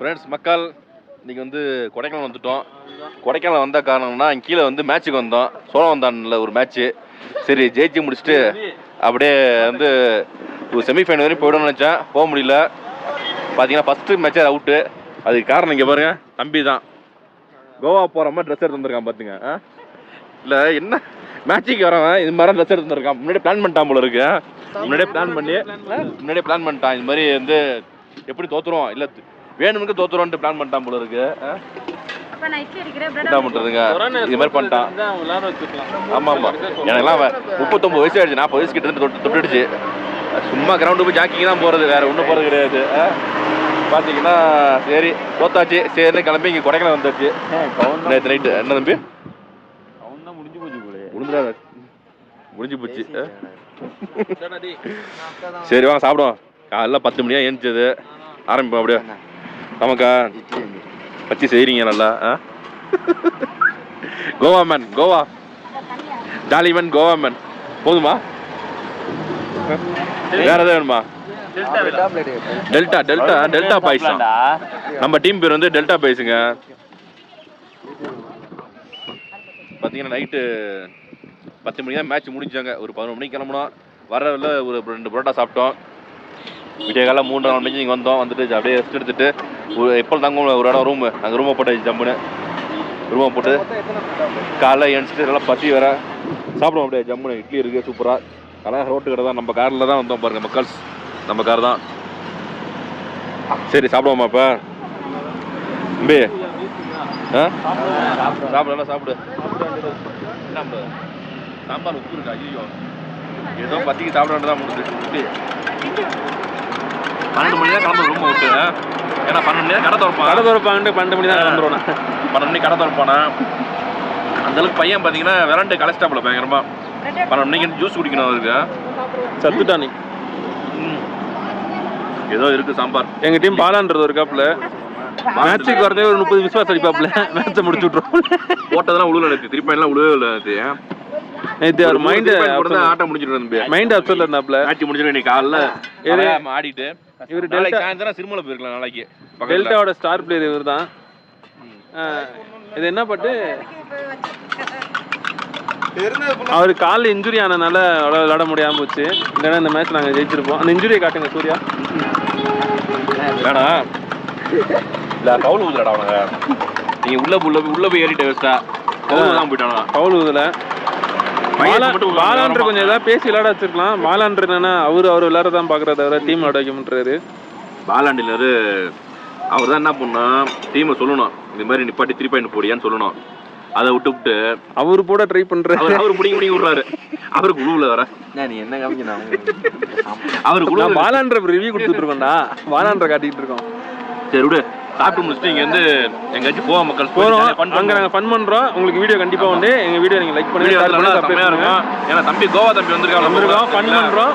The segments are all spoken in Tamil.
ஃப்ரெண்ட்ஸ் மக்கள் இன்றைக்கி வந்து கொடைக்கானல் வந்துவிட்டோம். கொடைக்கானல் வந்த காரணம்னா இங்கே கீழே வந்து மேட்ச்சுக்கு வந்தோம். சோழவந்தானில் ஒரு மேட்ச்சு. சரி ஜெயிச்சு முடிச்சுட்டு அப்படியே வந்து ஒரு செமிஃபைனல் வரையும் போய்டணும்னு நினச்சேன். போக முடியல. பார்த்தீங்கன்னா ஃபஸ்ட்டு மேட்ச்சே அவுட்டு. அதுக்கு காரணம் இங்கே பாருங்கள், தம்பி தான் கோவா போகிற மாதிரி ட்ரெஸ் எடுத்து வந்துருக்கான். பார்த்துங்க. இல்லை என்ன மேட்ச்சுக்கு வரவன் இது மாதிரி ட்ரெஸ் எடுத்து வந்துருக்கான். முன்னாடியே பிளான் பண்ணிட்டான் போல இருக்கு. முன்னாடியே பிளான் பண்ணிட்டான். இது மாதிரி வந்து எப்படி தோற்றுறோம் இல்லை வேணுமுக்கு தோத்துறோன்ட்டு பிளான் பண்ணிட்டான் போல இருக்கு. என்ன பண்றதுங்க, இது மாதிரி பண்ணிட்டான். ஆமா ஆமா, எனக்குலாம் 39 வயசு ஆயிடுச்சு. 40 வயசு கிட்ட தொட்டுடுச்சு. சும்மா கிரவுண்டு போய் ஜாக்கிங் தான் போறது, வேற ஒன்றும் போறது கிடையாது. பாத்தீங்கன்னா சரி தோத்தாச்சு, சரின்னு கிளம்பி இங்கே கொடைக்கானல் வந்தாச்சு. நேற்று நைட்டு என்ன தம்பி முடிஞ்சு போச்சு. சரி வாங்க சாப்பிடுவோம். காலைல 10 மணியா எழுந்திச்சது ஆரம்பிப்போம். அப்படியே நமக்கா வச்சு செய்றீங்க நல்லா. கோவா மேன், கோவா ஜாலிமேன், கோவா மேன் போதுமா? வேற எதாவது வேணுமா? Delta delta delta boys. நம்ம டீம் பேர் வந்து டெல்டா பாய்ஸுங்க. பார்த்தீங்கன்னா நைட்டு 10 மணிக்கு தான் மேட்ச் முடிஞ்சாங்க. ஒரு 11 மணிக்கு கிளம்புனோம். வரல ஒரு 2 பரோட்டா சாப்பிட்டோம். விடிய காலம் 3:30 மணிக்கு இங்கே வந்தோம். வந்துட்டு அப்படியே ரெஸ்ட் எடுத்துட்டு எப்போ தாங்க ஒரு இடம் ரூமு, நாங்கள் ரூமை போட்டு ஜம்முன்னு ரூமை போட்டு காலைல எழுந்துட்டு நல்லா பசி வேற சாப்பிடுவோம். அப்படியே ஜம்முன்னு இட்லி இருக்குது சூப்பராக. அழகாக ரோட்டு கடை தான். நம்ம காரில் தான் வந்தோம் பாருங்கள் மக்கள்ஸ், நம்ம கார் தான். சரி சாப்பிடுவோம்மா இப்போ தம்பி? சாப்பிடு சாப்பிடு. சாம்பார் உப்பு இருக்கா? ஐயோ ஏதோ பத்திக்கு சாப்பிட வேண்டியதான் முடிஞ்சு. 12 மணி தான் கிளம்புற ரூமை விட்டு. ஏன்னா 12 மணி தான் கடை திறப்பாங்க. 12 மணி தான் கிளம்புறோம். 12 மணி கடை திறப்பானா. அந்தளவுக்கு பையன் பார்த்தீங்கன்னா விளாண்டு கலஸ்டாப்பில் பயங்கரமா. 12 மணிக்கு ஜூஸ் குடிக்கணும் அவருக்கு. சத்துட்டானி ஏதோ இருக்கு சாம்பார். எங்க டீம் பாலான்றது ஒரு கப்பில் மேட்சுக்கு வரதே ஒரு 30 விஸ்வாஸ் அடிப்பாப்புல. மேட்சை முடிச்சு விட்ருவோம். போட்டதெல்லாம் உழுவல எடுத்து திருப்பி எல்லாம் உழுவே இல்லை. நேற்று அவர் மைண்டு ஆட்டம் முடிஞ்சிட்டு மைண்ட் அப்செட்ல இருந்தாப்ல. மேட்ச் முடிஞ்சிடும் இன்னைக்கு காலைல ஆடிட்டு இவர் டெல்டா சாயந்தரம் சிறுமலை போயிருக்கலாம். நாளைக்கு டெல்டாவோட ஸ்டார் பிளேயர் இவர் தான். இது என்ன பட்டு அவர் காலில் இன்ஜுரி ஆனதுனால விளாட முடியாமல் போச்சு. இல்லைன்னா இந்த மேட்ச் நாங்கள் ஜெயிச்சிருப்போம். அந்த இன்ஜுரியை காட்டுங்க சூர்யா. வேணா இல்லை பவுல் ஊதுலடா அவனுங்க. நீங்கள் உள்ள போய் ஏறிட்ட வேஸ்டா பவுல் தான் போயிட்டானா. பவுல் ஊதுல பாலான்ற கொஞ்சம் ஏதாவது பேசி விளையாட வச்சிருக்கலாம். பாலான்ற என்னன்னா அவர் விளையாடதான் பாக்குறத தவிர டீம் விளையாட வைக்க மாட்டாரு. பாலாண்டிலரு அவர் தான் என்ன பண்ணா டீமை சொல்லணும், இந்த மாதிரி நிப்பாட்டி 3 பாயிண்ட் போடியான்னு சொல்லணும். அதை விட்டு அவரு போட ட்ரை பண்றாரு. அவரு முடிங்க விடுறாரு. அவரு குழுவில் வர நீ என்ன காமிக்கணும். அவரு குழு பாலான்ற ரிவ்யூ கொடுத்துட்டு இருக்கோம்டா. பாலான்ற காட்டிட்டு இருக்கோம். சரி விடு, சாப்பிட்டு முடிச்சுட்டு இங்கே வந்து எங்கேயாச்சும் போவோம் மக்கள். போகிறோம் அங்கே நாங்கள் ஃபன் பண்ணுறோம். உங்களுக்கு வீடியோ கண்டிப்பாக வந்து எங்கள் வீடியோ நீங்கள் லைக் பண்ணுங்க. செம்மையாக இருக்கும். ஏன்னா தம்பி கோவா தம்பி வந்திருக்கோம், ஃபன் பண்ணுறோம்,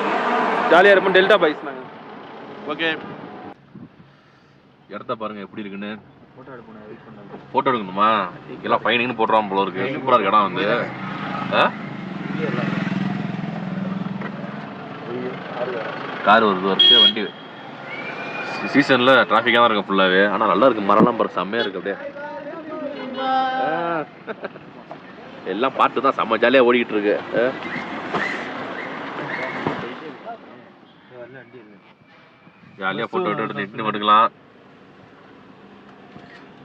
ஜாலியாக இருப்போம். டெல்டா பாய்ஸ் நாங்கள். ஓகே, இடத்த பாருங்க எப்படி இருக்குன்னு. ஃபோட்டோ எடுக்கணுமா? எல்லாம் ஃபைனிங்னு போட்டுறான் போல இருக்கு. சூப்பராக இருக்கு இடம் வந்து. கார் வருது வரைச்சு வண்டி சீசன்ல டிராஃபிக்காக தான் இருக்கும் ஃபுல்லாகவே. ஆனால் நல்லா இருக்கு. மரம்லாம் பாரு செம்மையாக இருக்கு. அப்படியே எல்லாம் பாட்டு தான் செம்ம ஜாலியாக ஓடிக்கிட்டு இருக்கு. ஜாலியாக ஃபோட்டோ எடுத்து எடுக்கலாம்.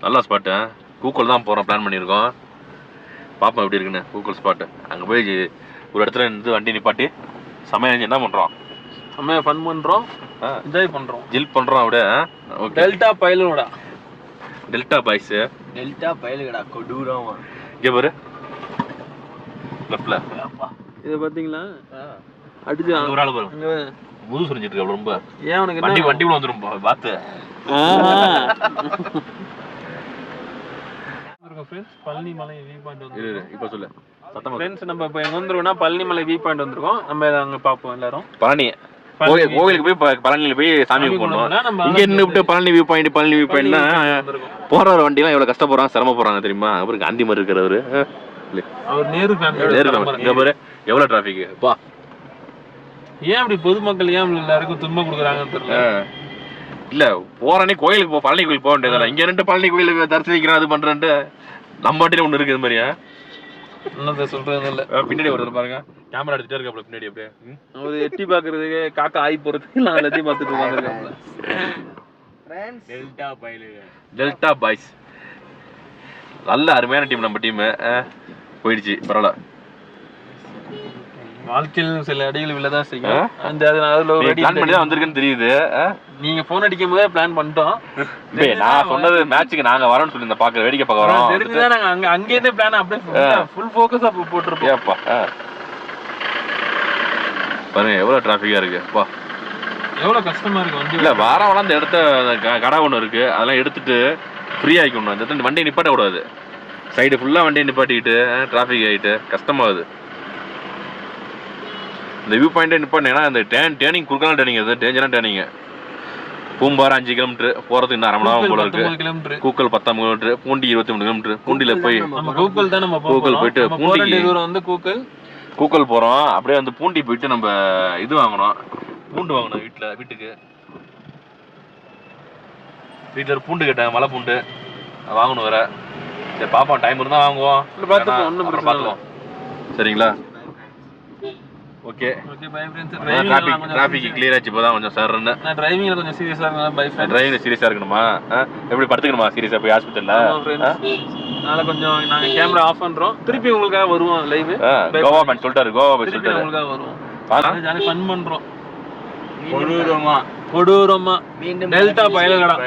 நல்லா ஸ்பாட்டு. கூக்கல் தான் போகிறோம், பிளான் பண்ணியிருக்கோம். பார்ப்போம் எப்படி இருக்குன்னு. கூக்கல் ஸ்பாட்டு அங்கே போய் ஒரு இடத்துல இருந்து வண்டி நிப்பாட்டி செம்மையாக என்ன பண்ணுறோம், செம்மையாக ஃபன் பண்ணுறோம், என்ஜாய் பண்ணுறோம், ஜில் பண்ணுறோம். அப்படியே ஓகே. டெல்டா பயலுடா, டெல்டா பாய்ஸு, டெல்டா பயலுடா கொடூரம். இங்கே பாரு லெஃப்ட்ல இதை பார்த்தீங்களா அடிச்சு ஒரு ஆள் பாரு முது சுரிஞ்சிட்டு இருக்கு ரொம்ப. ஏன் உனக்கு வண்டி வண்டிக்குள்ள வந்துடும் பார்த்து. பழனிமலை வியூ பாயிண்ட் வந்து இப்போ சொல்லு சத்தமா. ஃப்ரெண்ட்ஸ் நம்ம இப்போ எங்கே வந்துருக்கோம்னா பழனிமலை வியூ பாயிண்ட் வந்திருக்கோம். நம்ம அங்கே பார்ப்போம் எல்லாரும். பழனி கோவிலுக்கு போய் பழனியில் போய் சாமி கும்பிடணும். இங்கே நின்றுட்டு பழனி வியூ பாயிண்ட்னா போகிற வண்டிலாம் எவ்வளோ கஷ்டப்படுறாங்க, சிரமப்படுறாங்க தெரியுமா? அப்புறம் காந்தி மாதிரி இருக்கிறவரு அவர் நேரு இங்கே பாரு எவ்வளோ டிராஃபிக். பா ஏன் அப்படி பொதுமக்கள் ஏன் எல்லாருக்கும் துன்பம் கொடுக்குறாங்கன்னு தெரியல. இல்ல போறனே கோயிலுக்கு பழனி கோயிலுக்கு போக வேண்டியது இங்க 2 பழனி கோயிலுக்கு தரிசிக்கிறேன் அது பண்றேன்ட்டு நம்ம வாட்டில ஒண்ணு இருக்கு இது மாதிரியா என்னத சொல்றது இல்ல பின்னாடி ஒருத்தர் பாருங்க கேமரா எடுத்துட்டே இருக்காப்ல பின்னாடி அப்படியே ஒரு எட்டி பாக்குறதுக்கு காக்கா ஆயி போறதுக்கு நான் எல்லாத்தையும் பார்த்துட்டு உட்கார்ந்திருக்கேன் ஃப்ரெண்ட்ஸ் டெல்டா பாய்ஸ் நல்ல அருமையான டீம் நம்ம டீம் போயிடுச்சு பரவாயில்ல வாழ்க்கையில் சில அடிகள் விழதான் செய்யும் அந்த அதுல பிளான் பண்ணி தான் வந்திருக்குன்னு தெரியுது நீங்க போன் அடிக்கும் போதே பிளான் பண்ணிட்டோம் நான் சொன்னது மேட்சுக்கு நாங்க வரோம்னு சொல்லி இந்த பாக்க வேடிக்கை பார்க்க வரோம் தெரிஞ்சுதான் நாங்க அங்க இருந்தே பிளான் அப்படியே ஃபுல் ஃபோக்கஸா போட்டுருப்போம் ஏப்பா பாருங்க எவ்வளவு டிராபிக்கா இருக்கு பா எவ்வளவு கஷ்டமா இருக்கு வண்டி இல்ல வாரம் அந்த இடத்த கடை ஒண்ணு இருக்கு அதெல்லாம் எடுத்துட்டு ஃப்ரீ ஆகிக்கணும் அந்த வண்டியை நிப்பாட்ட கூடாது சைடு ஃபுல்லா வண்டியை நிப்பாட்டிக்கிட்டு டிராபிக் ஆகிட்டு கஷ்டமாகுது இந்த வியூ பாயிண்டே நிப்பாட்டினா அந்த டேர்னிங் குறுக்கான டேர்னிங் அது டேஞ்சரான டேர்னிங் பூம்பாறை 5 கிலோமீட்டர் போறதுக்கு இன்னும் 1/2 மணி நேரம் போல இருக்கு கூக்கல் 19 கிலோமீட்டர் பூண்டி 23 கிலோமீட்டர் பூண்டியில போய் கூக்கல் போயிட்டு பூண்டி வந்து கூக்கல் போறோம் அப்படியே வந்து பூண்டி போயிட்டு நம்ம இது வாங்கணும் பூண்டு வாங்கணும் வீட்டுக்கு வீட்டுல ஒரு பூண்டு கேட்டேன் மலை பூண்டு வாங்கணும் வேற சரி பாப்போம் டைம் இருந்தா வாங்குவோம் பார்த்துக்குவோம் சரிங்களா okay bye friends traffic clear ஆச்சு இப்போதான் கொஞ்சம் சர்ன்னு நான் டிரைவிங்ல கொஞ்சம் சீரியஸா இருக்கேன் பை ஃப்ரெண்ட்ஸ் டிரைவிங்ல சீரியஸா இருக்கணுமா எப்படி படுத்துக்கணுமா சீரியஸா போய் ஹாஸ்பிடல்ல அதனால கொஞ்சம் நாங்க கேமரா ஆஃப் பண்றோம் திருப்பி உங்களுக்காக வருவோம் லைவ் கோவா மேன் சொல்லிட்டாரு கோவா போய் சொல்லிட்டாரு உங்களுக்காக வருவோம் ஜாலி ஃபன் பண்றோம் கொடூரமா மீண்டும் டெல்டா பயலகடா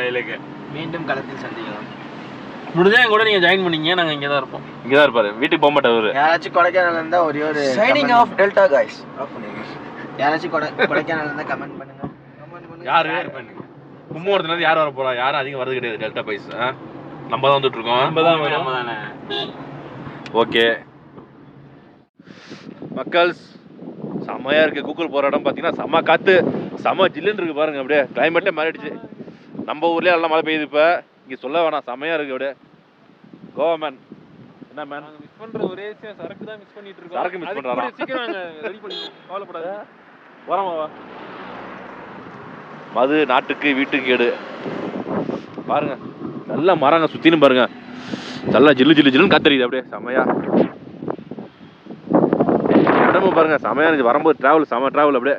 மீண்டும் களத்தில் சந்திக்கலாம் முடிஞ்சா கூட நீங்க ஜாயின் பண்ணீங்க நாங்க இங்க தான் இருப்போம் இங்க தான் இருப்பாரு வீட்டுக்கு போக மாட்டாரு யாராச்சும் கொடைக்கானல்ல இருந்தா ஒரே ஒரு சைனிங் ஆஃப் டெல்டா गाइस யாராச்சும் கொடைக்கானல்ல இருந்தா கமெண்ட் பண்ணுங்க யாரு கும்பகோணத்துல இருந்து யார் வர போறா யாரும் அதிகம் வரது கிடையாது டெல்டா பாய்ஸ் நம்ம தான் வந்துட்டு இருக்கோம் நம்ம தானே ஓகே மக்கள்ஸ் செம்மையா இருக்கு கூகுள் போற இடம் பாத்தீங்கன்னா செம்ம காத்து செம்ம ஜில்லுன்னு இருக்கு பாருங்க அப்படியே கிளைமேட்டே மாறிடுச்சு நம்ம ஊர்லயே நல்லா மழை பெய்யுது இப்ப இங்க சொல்ல வேணாம் செம்மையா இருக்கு அப்படியே கோவா மேன் என்ன மேன் மிஸ் பண்ற ஒரே சரக்கு தான் மிஸ் பண்ணிட்டு இருக்கோம் சரக்கு மிஸ் பண்றாரா சீக்கிரம் ரெடி பண்ணிடுங்க கவலைப்படாத வரமா மது நாட்டுக்கு வீட்டுக்கு கேடு பாருங்க நல்ல மரங்க சுத்தின்னு பாருங்க நல்லா ஜில்லுன்னு காத்தறியுது அப்படியே செம்மையா இடமும் பாருங்க செம்மையா இருந்துச்சு வரும்போது டிராவல் செம்ம டிராவல் அப்படியே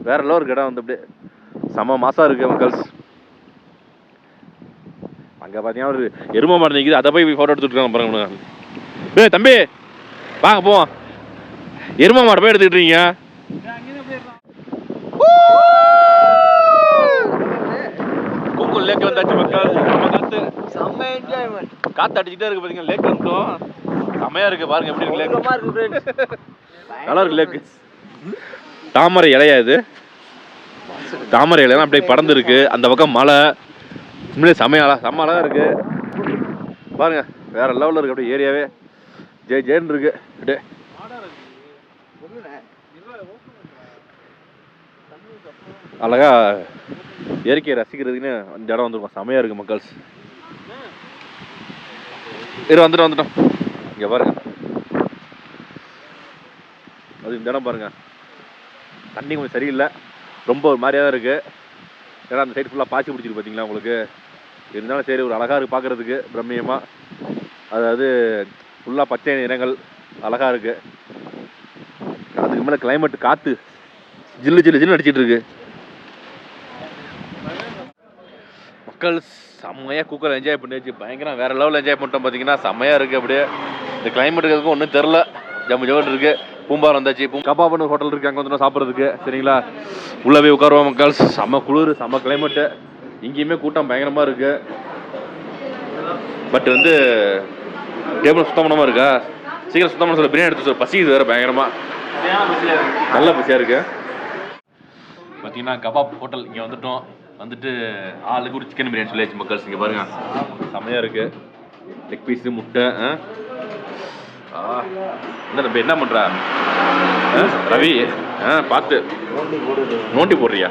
வேற லெவல் இடம் வந்து அப்படியே செம மாசா இருக்கு மக்கள்ஸ் அங்க பாத்தீங்கன்னா ஒரு எருமை மாடு நிக்குது அதை போய் போட்டோ எடுத்துட்டு இருக்காங்க பாருங்க தம்பி வாங்க போவோம் எருமை மாடு போய் எடுத்துக்கிட்டு இருக்கீங்க கூகுள் லேக் வந்தாச்சு மக்கள் காத்து செம்ம என்ஜாய்மென்ட் காத்து அடிச்சுட்டே இருக்கு பாத்தீங்க லேக் வந்துட்டோம் செம்மையா இருக்கு பாருங்க எப்படி இருக்கு லேக் நல்லா இருக்கு லேக் தாமரை இலையா இது தாமரை இலையெல்லாம் அப்படியே படர்ந்து இருக்கு அந்த பக்கம் மலை உண்மையிலே செம்ம அழகா இருக்கு பாருங்க வேற லெவல்ல இருக்கு அப்படியே ஏரியாவே ஜேன்னு இருக்கு அப்படியே அழகா இயற்கையை ரசிக்கிறதுக்குன்னு அந்த இடம் வந்துருக்கோம் செமையா இருக்கு மக்கள்ஸ் வந்துட்டோம் இங்க பாருங்க அது இந்த இடம் பாருங்க தண்ணி கொஞ்சம் சரியில்லை ரொம்ப ஒரு மாதிரியா தான் இருக்கு ஏன்னா அந்த சைடு ஃபுல்லாக பாய்ச்சி பிடிச்சிருக்கு பார்த்தீங்களா உங்களுக்கு இருந்தாலும் சரி ஒரு அழகா இருக்கு பார்க்கறதுக்கு பிரம்மியமா அதாவது ஃபுல்லாக பச்சை நிறங்கள் அழகா இருக்கு அதுக்கு மேலே கிளைமேட் காற்று ஜில்லு அடிச்சிட்டு இருக்கு மக்கள் செம்மையாக கூக்கல் என்ஜாய் பண்ணிச்சு பயங்கரம் வேற லெவலில் என்ஜாய் பண்ணிட்டோம் பார்த்தீங்கன்னா செம்மையாக இருக்குது அப்படியே இந்த கிளைமேட்டுக்கு ஒன்றும் தெரில ஜம்மு இருக்கு பூம்பாரம் வந்தாச்சு கபாப்னு ஹோட்டல் இருக்கு அங்கே வந்து சாப்பிட்றதுக்கு சரிங்களா உள்ளே போய் உட்காருவோம் மக்கள் செம்ம குளிர் செம்ம கிளைமேட்டு இங்கேயுமே கூட்டம் பயங்கரமாக இருக்கு பட் வந்து டேபிள் சுத்தம் பண்ணாமல் இருக்கா சீக்கிரம் சுத்தம் பண்ண சொல்ல பிரியாணி எடுத்து சொல்ல பசிக்குது வேறு பயங்கரமாக நல்ல பசியாக இருக்கு பார்த்தீங்கன்னா கபாப் ஹோட்டல் இங்கே வந்துட்டு ஆளுக்கு ஒரு சிக்கன் பிரியாணி சொல்லியாச்சு மக்கள்ஸ் இங்கே பாருங்க செம்மையாக இருக்கு லெக் பீஸு முட்டை என்ன தம்பி என்ன பண்ணுறா ரவி பார்த்து நோண்டி போடுறியா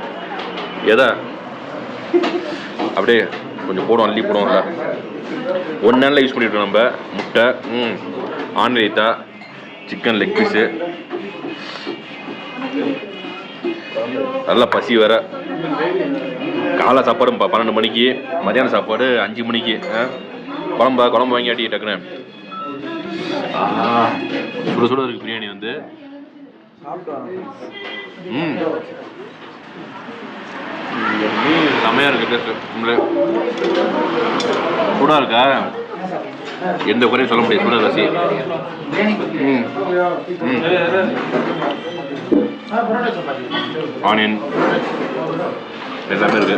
எதா அப்படியே கொஞ்சம் போடும் அள்ளி போடுவோம்ல 1 நாளில் யூஸ் பண்ணிவிட்டோம் நம்ம முட்டை ஆன் ரைத்தா சிக்கன் லெக் பீஸு நல்ல பசி வேற. காலை சாப்பாடு 12 மணிக்கு, மதியான சாப்பாடு 5 மணிக்கு. குழம்பு வாங்கி ஆட்டி டக்குன்னு சுட சுட இருக்கு பிரியாணி வந்து. செம்மையா இருக்கு டேஸ்ட். சூடா இருக்கா, எந்த குறையும் சொல்ல முடியாது. சூடா ரசி. ஆனியன் எல்லாமே இருக்கு.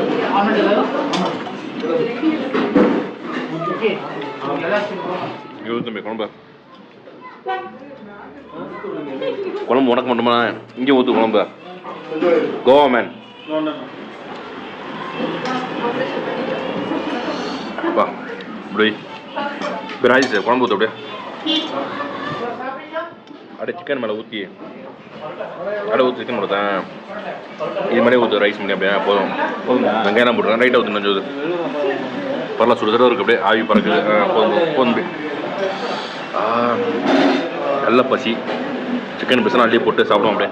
குழம்பு உனக்கு மட்டுமா? இங்கே ஊத்து குழம்பு. கோவா மேன். ராஜி குழம்பு ஊற்று அப்படியே சிக்கன் மேலே ஊற்றி சிக்கன் கொடுத்தேன். இது மாதிரி ஊற்று ரைஸ் பண்ணி அப்படியே போதும். வெங்காயம் போட்டுறேன். ரைட்டாக ஊற்றுனேன். ஜோது பரவாயில்ல, சுடுதடவை இருக்குது. அப்படியே ஆவி பறக்குது. போதும். நல்ல பசி. சிக்கன் பீஸ்லாம் அள்ளி போட்டு சாப்பிடுவோம் அப்படியே.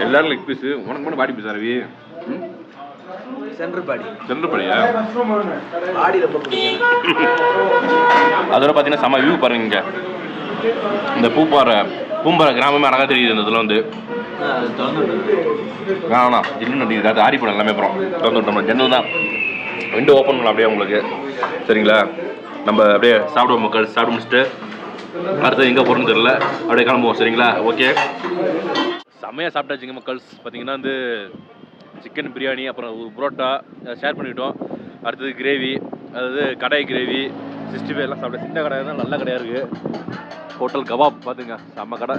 எல்லாரும் லெக் பீஸு. உனக்கு மட்டும் பாடி பீஸா ரவி? சென்டர் பாடியா? பாடி ரொம்ப பிடிக்கும். அதோட பார்த்தீங்கன்னா செம்ம வியூ பாருங்க. இங்கே இந்த பூம்பாறை கிராமமே அழகாக தெரியுது. இந்த இதில் வந்து வேணாம் ஜில்லுன்னு அது ஆரி போடும் எல்லாமே. அப்புறம் திறந்து விட்டோம்னா ஜன்னல் தான், விண்டோ ஓப்பன் பண்ணலாம் அப்படியே உங்களுக்கு. சரிங்களா? நம்ம அப்படியே சாப்பிடுவோம் மக்கள். சாப்பிட்டு முடிச்சுட்டு அடுத்தது எங்கே போகிறோன்னு தெரியல, அப்படியே கிளம்புவோம். சரிங்களா? ஓகே, செம்மையாக சாப்பிட்டாச்சுங்க மக்கள்ஸ். பார்த்தீங்கன்னா வந்து சிக்கன் பிரியாணி, அப்புறம் ஒரு புரோட்டா ஷேர் பண்ணிக்கிட்டோம். அடுத்தது கிரேவி, அதாவது கடாய் கிரேவி, 65 எல்லாம் சாப்பிட்டேன். சின்ன கடை தான், நல்ல கடையாக இருக்குது. ஹோட்டல் கபாப் பார்த்துங்க, செம்ம கடை.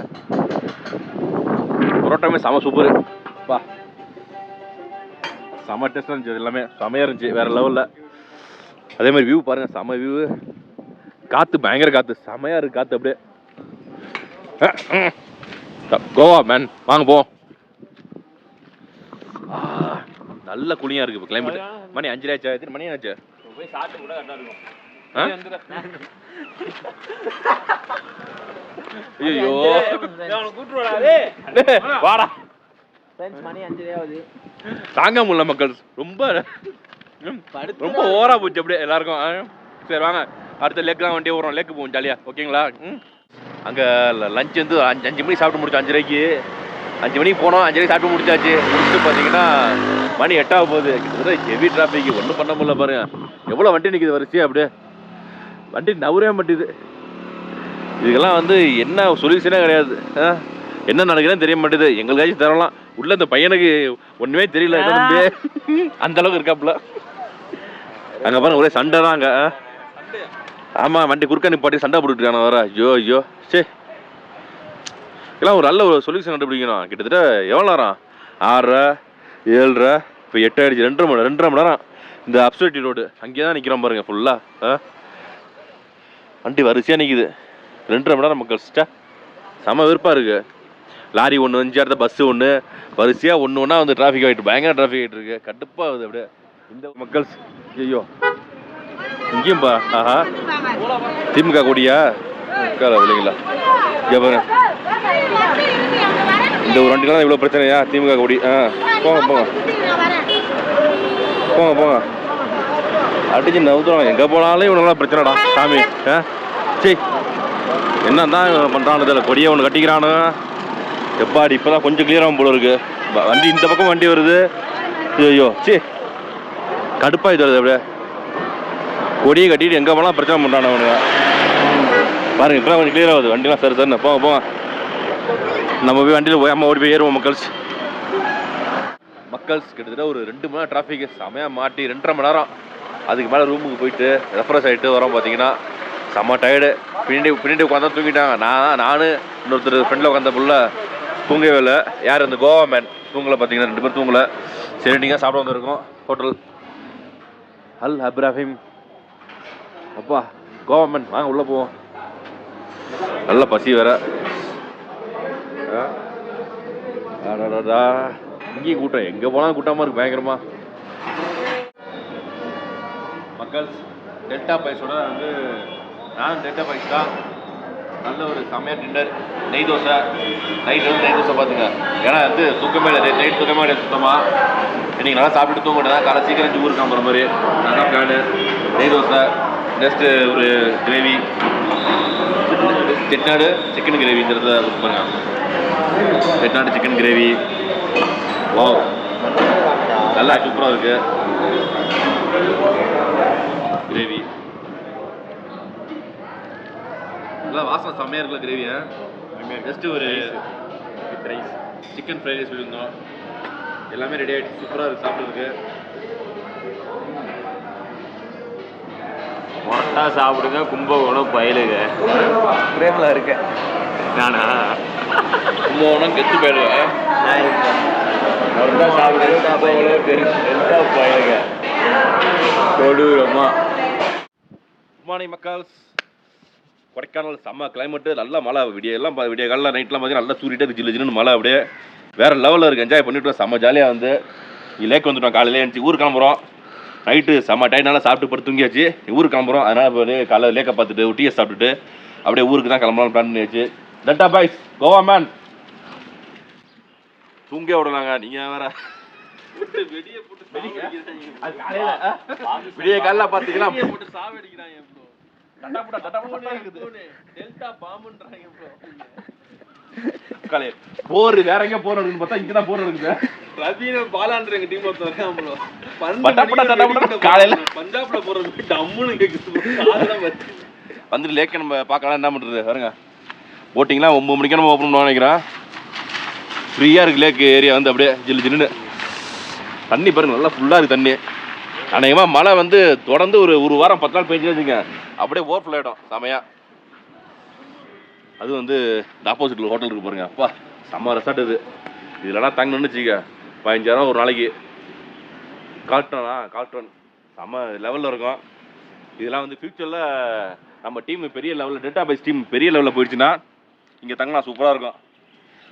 புரோட்டாமே செம்ம சூப்பர் பா, செம்ம டேஸ்ட்டாக இருந்துச்சு. எல்லாமே செம்மையாக இருந்துச்சு, வேறு லெவலில். அதே மாதிரி வியூ பாருங்கள், செம்ம வியூ. காற்று பயங்கர காற்று, செம்மையாக இருக்குது காற்று. அப்படியே கோவா மேன், வாங்க போ. நல்ல குளியாக இருக்குது இப்போ கிளைமேட். மணி 5 ஆச்சா? எத்தனை மணி ஆச்சு? போய் சாப்பிட்டு கூட கரெக்டாக இருக்கும். ஐயோ வாடா, மணி 5 ஆகுது. தாங்க முடியல மக்கள், ரொம்ப ஓவரா போச்சு அப்படியே எல்லாருக்கும். சரி வாங்க, அடுத்த லேக்லாம் வண்டி வரும், லேக்கு போவோம் ஜாலியாக. ஓகேங்களா? அங்கே லஞ்ச் வந்து 5 மணிக்கு சாப்பிட்டு முடிச்சோம். 5:30க்கு 5 மணிக்கு போனோம். 5:30 சாப்பிட்டு முடிச்சாச்சு. முடிச்சுட்டு பார்த்தீங்கன்னா மணி 8 ஆக போகுது. கிட்டத்தட்ட ஹெவி டிராஃபிக், ஒன்றும் பண்ண முடியல பாருங்க. எவ்வளோ வண்டி நிற்கிது வரிசையா, அப்படியே வண்டி நவரவே மாட்டேது. இதுக்கெல்லாம் வந்து என்ன சொல்யூஷனே கிடையாது. என்ன நடக்குதுன்னு தெரிய மாட்டேது. எங்களுக்காச்சும் தரலாம். உள்ள இந்த பையனுக்கு ஒன்றுமே தெரியல, அந்த அளவுக்கு இருக்காப்புல. அங்கே பாருங்க, ஒரே சண்டை தான் அங்கே. ஆமாம், வண்டி குறுக்க நிப்பாட்டி சண்டை போட்டுருக்கான வர. ஐயோ சே, இதெல்லாம் ஒரு நல்ல ஒரு சொல்யூஷன் கண்டுபிடிக்கணும். கிட்டத்தட்ட எவ்வளோ நேரம்? 6:30 7:30, இப்போ 8 ஆகிடுச்சு. 2.5 மணி நேரம் இந்த அப்சர்ட்டி ரோடு அங்கேயே தான் நிற்கிறோம் பாருங்க. ஃபுல்லாக வண்டி வரிசையாக நிற்கிது. 2.5 மணி நேரம் மக்கள். செம வெறுப்பாக இருக்குது. லாரி ஒன்று வந்துச்சு, அடுத்த பஸ்ஸு ஒன்று, வரிசையாக ஒன்று வந்து டிராஃபிக் ஆகிட்டு, பயங்கர டிராஃபிக் ஆகிட்டு இருக்கு. கடுப்பாக ஆகுது அப்படியே இந்த மக்கள்ஸ். ஐயோ இங்கேயும்பா, ஆஹா திமுக கொடியா இல்லைங்களா? இந்த ஒரு வண்டிலாம் இவ்வளோ பிரச்சனையா? திமுக கொடி. போங்க அடிச்சு நவுத்துறோம். எங்கே போனாலும் இவனுங்களாம் பிரச்சனைடா சாமி. சரி, என்ன தான் பண்ணுறானு இதில், கொடியை ஒன்று கட்டிக்கிறானு. எப்பாடி இப்போ தான் கொஞ்சம் கிளியராகும் போல இருக்கு. வண்டி இந்த பக்கம் வண்டி வருது. ஐயோ சரி, கடுப்பாக வருது அப்படியே. கொடியை கட்டிட்டு எங்கே போனால் பிரச்சனை பண்ணுறானு அவனுங்க பாருங்க. இப்போ தான் கொஞ்சம் கிளியர் ஆகுது வண்டிலாம். சரி சார், போங்க நம்ம போய் வண்டியில் போய் ஓடி போய் ஏறுவோம் மக்கள்ஸ். கிட்டத்தட்ட ஒரு 2 மணி நேரம் டிராஃபிக்கு செமையாக மாட்டி 2.5 மணி நேரம். அதுக்கு மேலே ரூமுக்கு போயிட்டு ரெஃப்ரெஷ் ஆகிட்டு வரோம். பார்த்தீங்கன்னா செம்ம டயர்டு. பின்னாடி உட்காந்தா தூங்கிட்டாங்க. நான் இன்னொருத்தர் ஃப்ரெண்டில் உட்காந்த புள்ள தூங்கவே இல்லை. யார் அந்த கோவா மேன் தூங்கலை. பார்த்தீங்கன்னா 2 பேர் தூங்கலை. சரி, நீங்கள் சாப்பிட வந்துருக்கோம் ஹோட்டல் அல் அப்ராஹிம். அப்பா கோவா மேன், வாங்க உள்ளே போவோம். நல்ல பசி வேற. இங்கேயும் கூட்டம், எங்கே போனாலும் கூட்டமாக இருக்கு பயங்கரமா. மக்கள் டெல்டா பைஸோட வந்து நானும் டெல்டா பைஸ் தான். நல்ல ஒரு செம்மையாக டின்னர், நெய் தோசை. நைட்டு வந்து நெய் தோசை பார்த்துங்க. ஏன்னா வந்து தூக்கமே இல்லை, நைட் தூக்கமே இல்லை சுத்தமாக. இன்றைக்கி நல்லா சாப்பிட்டு தூங்க மாட்டேன், காலை சீக்கிரம் 5 ஊருக்கு கிளம்புற மாதிரி. நல்லா பிளானு நெய் தோசை. நெக்ஸ்ட்டு ஒரு கிரேவி, செட்டிநாடு சிக்கன் கிரேவிங்கிறத பாருங்க. செட்டிநாடு சிக்கன் கிரேவி வா நல்லா சூப்பராக இருக்குது கிரேவி. நல்லா வாசனை செம்மையாக இருக்குல்ல கிரேவியை. ஜஸ்ட்டு ஒரு ரைஸ் சிக்கன் ஃப்ரைட் ரைஸ் சொல்லியிருந்தோம். எல்லாமே ரெடி ஆகிடுச்சு, சூப்பராக இருக்குது சாப்பிட்றதுக்கு. மொட்டா சாப்பிடுங்க கும்பகோணம் பயலுங்க. பிரேமில் இருக்கேன் நானா கும்பகோணம் கெத்து போயிடுவேன். மொட்டா சாப்பிடுங்க கும்பகோணம் டெல்டா பயலுங்க. கொடூரமா. Good morning மக்கள்ஸ். கொடைக்கானல் செம்ம கிளைமேட்டு, நல்ல மழை. விடிய காலையில் நைட்லாம் பார்த்தீங்கன்னா நல்லா தூரிட்டே ஜில்லு ஜில்லுன்னு மழை. அப்படியே வேறு லெவலில் இருக்குது. என்ஜாய் பண்ணிவிட்டு செம்ம ஜாலியாக வந்து லேக் வந்துட்டோம். காலையில் எழுந்துச்சி ஊருக்கு கிளம்புறோம். நைட்டு செம்ம டைம் நல்லா சாப்பிட்டு படுத்து தூங்கியாச்சு. ஊருக்கு கிளம்புறோம். அதனால் இப்போ காலையில் லேக்கை பார்த்துட்டு டீயை சாப்பிட்டுட்டு அப்படியே ஊருக்கு தான் கிளம்புறோம் பிளான் பண்ணியாச்சு. Delta boys Goa man. தூங்க விடலாங்க நீங்கள் வேற. விடிய காலைல பார்த்தீங்கன்னா போர் வேற எங்க போர் இருக்குன்னு பார்த்தா இங்கதான் போர் இருக்குது. ரவீன பாலான்ற எங்க டீம் ஒருத்தர் இருக்கான் ப்ரோ. காலையில பஞ்சாப்ல போறது டம்முன்னு கேக்குது. வந்துட்டு லேக்க நம்ம பார்க்கலாம் என்ன பண்றது. பாருங்க போட்டிங்லாம் 9 மணிக்கு நம்ம ஓப்பன் பண்ண நினைக்கிறேன். ஃப்ரீயா இருக்கு லேக் ஏரியா வந்து அப்படியே ஜில்லு ஜில்லுன்னு. தண்ணி பாருங்க நல்லா ஃபுல்லா இருக்கு தண்ணி. அநேகமா மழை வந்து தொடர்ந்து ஒரு வாரம் 10 நாள் பெஞ்சு வச்சுங்க அப்படியே ஓவர்ஃப்ளோ ஆகிடும் செமையா. அது வந்து இந்த ஆப்போசிட்டில் ஹோட்டல் இருக்கு பாருங்க. அப்பா செம்ம ரெசார்ட் இது. இதெல்லாம் தங்கணும்னு வச்சுக்க 15,000 ஒரு நாளைக்கு. கால்ட்ரான் செம்ம லெவலில் இருக்கும். இதெல்லாம் வந்து ஃபியூச்சரில் நம்ம டீம் பெரிய லெவலில் டெல்டா பைஸ் டீம் பெரிய லெவலில் போயிடுச்சுன்னா இங்கே தங்கலாம் சூப்பராக இருக்கும்.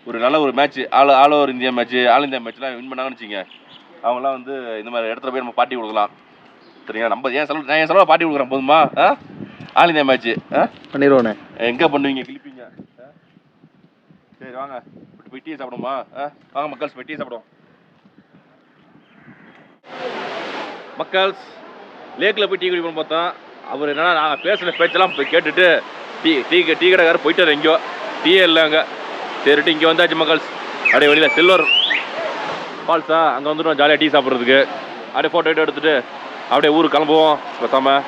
ஒரு நல்ல ஒரு match all over India match, all India மேட்ச்லாம் வின் பண்ணாங்கன்னு வச்சுங்க, அவங்களாம் வந்து இந்த மாதிரி இடத்துல போய் நம்ம பார்ட்டி கொடுக்கலாம். சரிங்களா? நம்ம நான் என் செலவில் பார்ட்டி கொடுக்குறேன் போதுமா? ஆல் இந்தியா மேட்ச்சு பண்ணிடுவோண்ணே. எங்கே பண்ணுவீங்க கிளிப்பீங்க? சரி வாங்க போய் டீ சாப்பிடுமா? வாங்க மக்கள்ஸ் போய் டீ சாப்பிடுவோம். மக்கள்ஸ் லேக்கில் போய் டீ குடிப்போம் பார்த்தா அவர் என்னன்னா நாங்கள் பேசுகிற பேச்செல்லாம் போய் கேட்டுட்டு டீ கடைக்காரர் போயிட்டார். எங்கேயோ டீயே இல்லை அங்கே. சரிட்டு இங்கே வந்தாச்சு மக்கள்ஸ். அப்படியே வெளியில் சில்வர் ஃபால்ஸா அங்கே வந்துட்டோம் ஜாலியாக டீ சாப்பிட்றதுக்கு. அப்படியே ஃபோட்டோ எடுத்துகிட்டு அப்படியே ஊருக்கு கிளம்புவோம் பேசாமல்.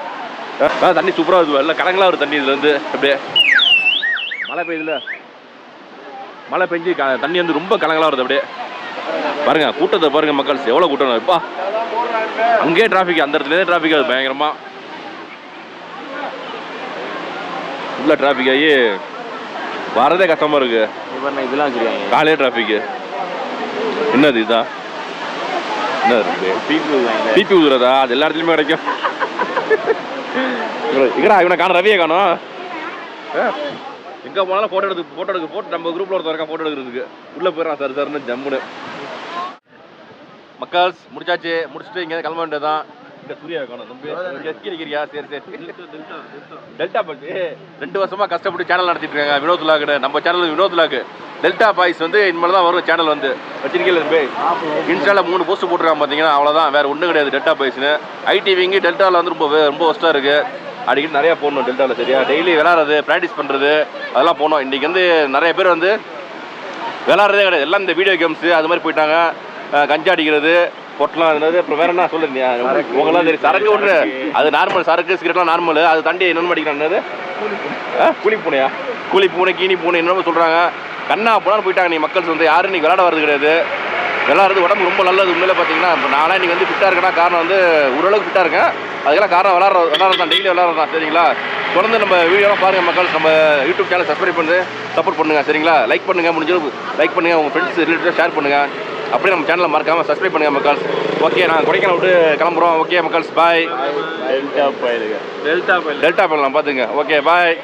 தண்ணி சூப்பராக இருக்குது, எல்லாம் கலங்களாக ஒரு தண்ணி இதுலேருந்து. அப்படியே மழை பெய்யுதுல, மழை பெஞ்சு தண்ணி வந்து ரொம்ப கலங்களாக வருது. அப்படியே பாருங்க கூட்டத்தை பாருங்க மக்கள்ஸ், எவ்வளோ கூட்டம் இப்பா. அங்கேயே டிராஃபிக், அந்த இடத்துலேயே டிராஃபிக் ஆகுது பயங்கரமாக. ஃபுல்லாக டிராஃபிக் ஆகி வரதே கஷ்டமாக இருக்கு. இதெல்லாம் வச்சுருக்காங்க காலையே டிராஃபிக்கு. என்னது இதுதான்? என்ன இருக்கு? பிபி ஊதுறதா? அது எல்லா இடத்துலையுமே கிடைக்கும். இவனை காணும், ரவியை காணும். எங்கே போனாலும் ஃபோட்டோ நம்ம குரூப்பில் ஒருத்தர் இருக்கா ஃபோட்டோ எடுக்கிறதுக்கு. உள்ளே போயிடறான் சார் சார்னு ஜம்முன்னு. மக்கள்ஸ் முடிச்சாச்சு. முடிச்சுட்டு இங்கே கிளம்ப வேண்டியதான். இங்கே சூர்யா காணும் இருக்கிறியா? சரி டெல்டா பாய்ஸ் 2 வருஷமாக கஷ்டப்பட்டு சேனல் நடத்திட்டு இருக்காங்க. வினோத் விலாக் நம்ம channel Vinod vlog. Delta boys வந்து இனிமேல் தான் வரும் சேனல் வந்து வச்சிருக்கீங்க. போய் இன்ஸ்டாவில் 3 போஸ்ட் போட்டுருக்காங்க பார்த்தீங்கன்னா, அவ்வளோதான், வேறு ஒன்றும் கிடையாது. டெல்டா பாய்ஸ்னு ஐடிவிங்க டெல்டாவில் வந்து ரொம்ப ஒஸ்ட்டாக இருக்குது. அடிக்கடி நிறையா போடணும் டெல்டாவில். சரியா? டெய்லி விளாட்றது, ப்ராக்டிஸ் பண்ணுறது அதெல்லாம் போகணும். இன்றைக்கி வந்து நிறைய பேர் வந்து விளாட்றதே கிடையாது. எல்லாம் இந்த வீடியோ கேம்ஸு அது மாதிரி போயிட்டாங்க. கஞ்சா அடிக்கிறது, பொட்டலாம் இருந்தது. அப்புறம் வேற என்ன சொல்லுங்க உங்களாம் தெரியும். சரக்கு ஒன்று அது நார்மல், சரக்கு சிகரெட்லாம் நார்மல். அது தாண்டி என்னென்னு அடிக்கிறாங்க. கூலி பூனை கீனி பூனை என்னென்னு சொல்கிறாங்க. கண்ணா போனாலும் போயிட்டாங்க. நீ மக்கள்ஸ் வந்து யாரும் நீ விளாட வர்றது கிடையாது. விளாட்றது உடம்பு ரொம்ப நல்லது. உண்மையில பார்த்தீங்கன்னா இப்போ நானே நீங்கள் வந்து ஃபிட்டாக இருக்கேன்னா காரணம் வந்து ஓரளவுக்கு ஃபிட்டாக இருக்கேன். அதுக்கெல்லாம் காரணம் விளாட்றது தான், டெய்லி விளாட்றது தான். சரிங்களா? தொடர்ந்து நம்ம வீடியோலாம் பாருங்கள் மக்கள். நம்ம யூடியூப் சேனல் சப்ஸ்கிரைப் பண்ணி சப்போர்ட் பண்ணுங்கள். சரிங்களா? லைக் பண்ணுங்கள், முடிஞ்சளவு லைக் பண்ணுங்கள். உங்கள் ஃப்ரெண்ட்ஸ் ரிலேட்டிவ் ஷேர் பண்ணுங்கள். அப்படியே நம்ம சேனலை மறக்காமல் சப்ஸ்கிரைப் பண்ணுங்கள் மக்கள்ஸ். ஓகே, நான் கொடைக்கானல் விட்டு கிளம்புறோம். ஓகே மக்கள்ஸ், பாய். டெல்டா பயலுங்க. பார்த்துங்க. Okay bye.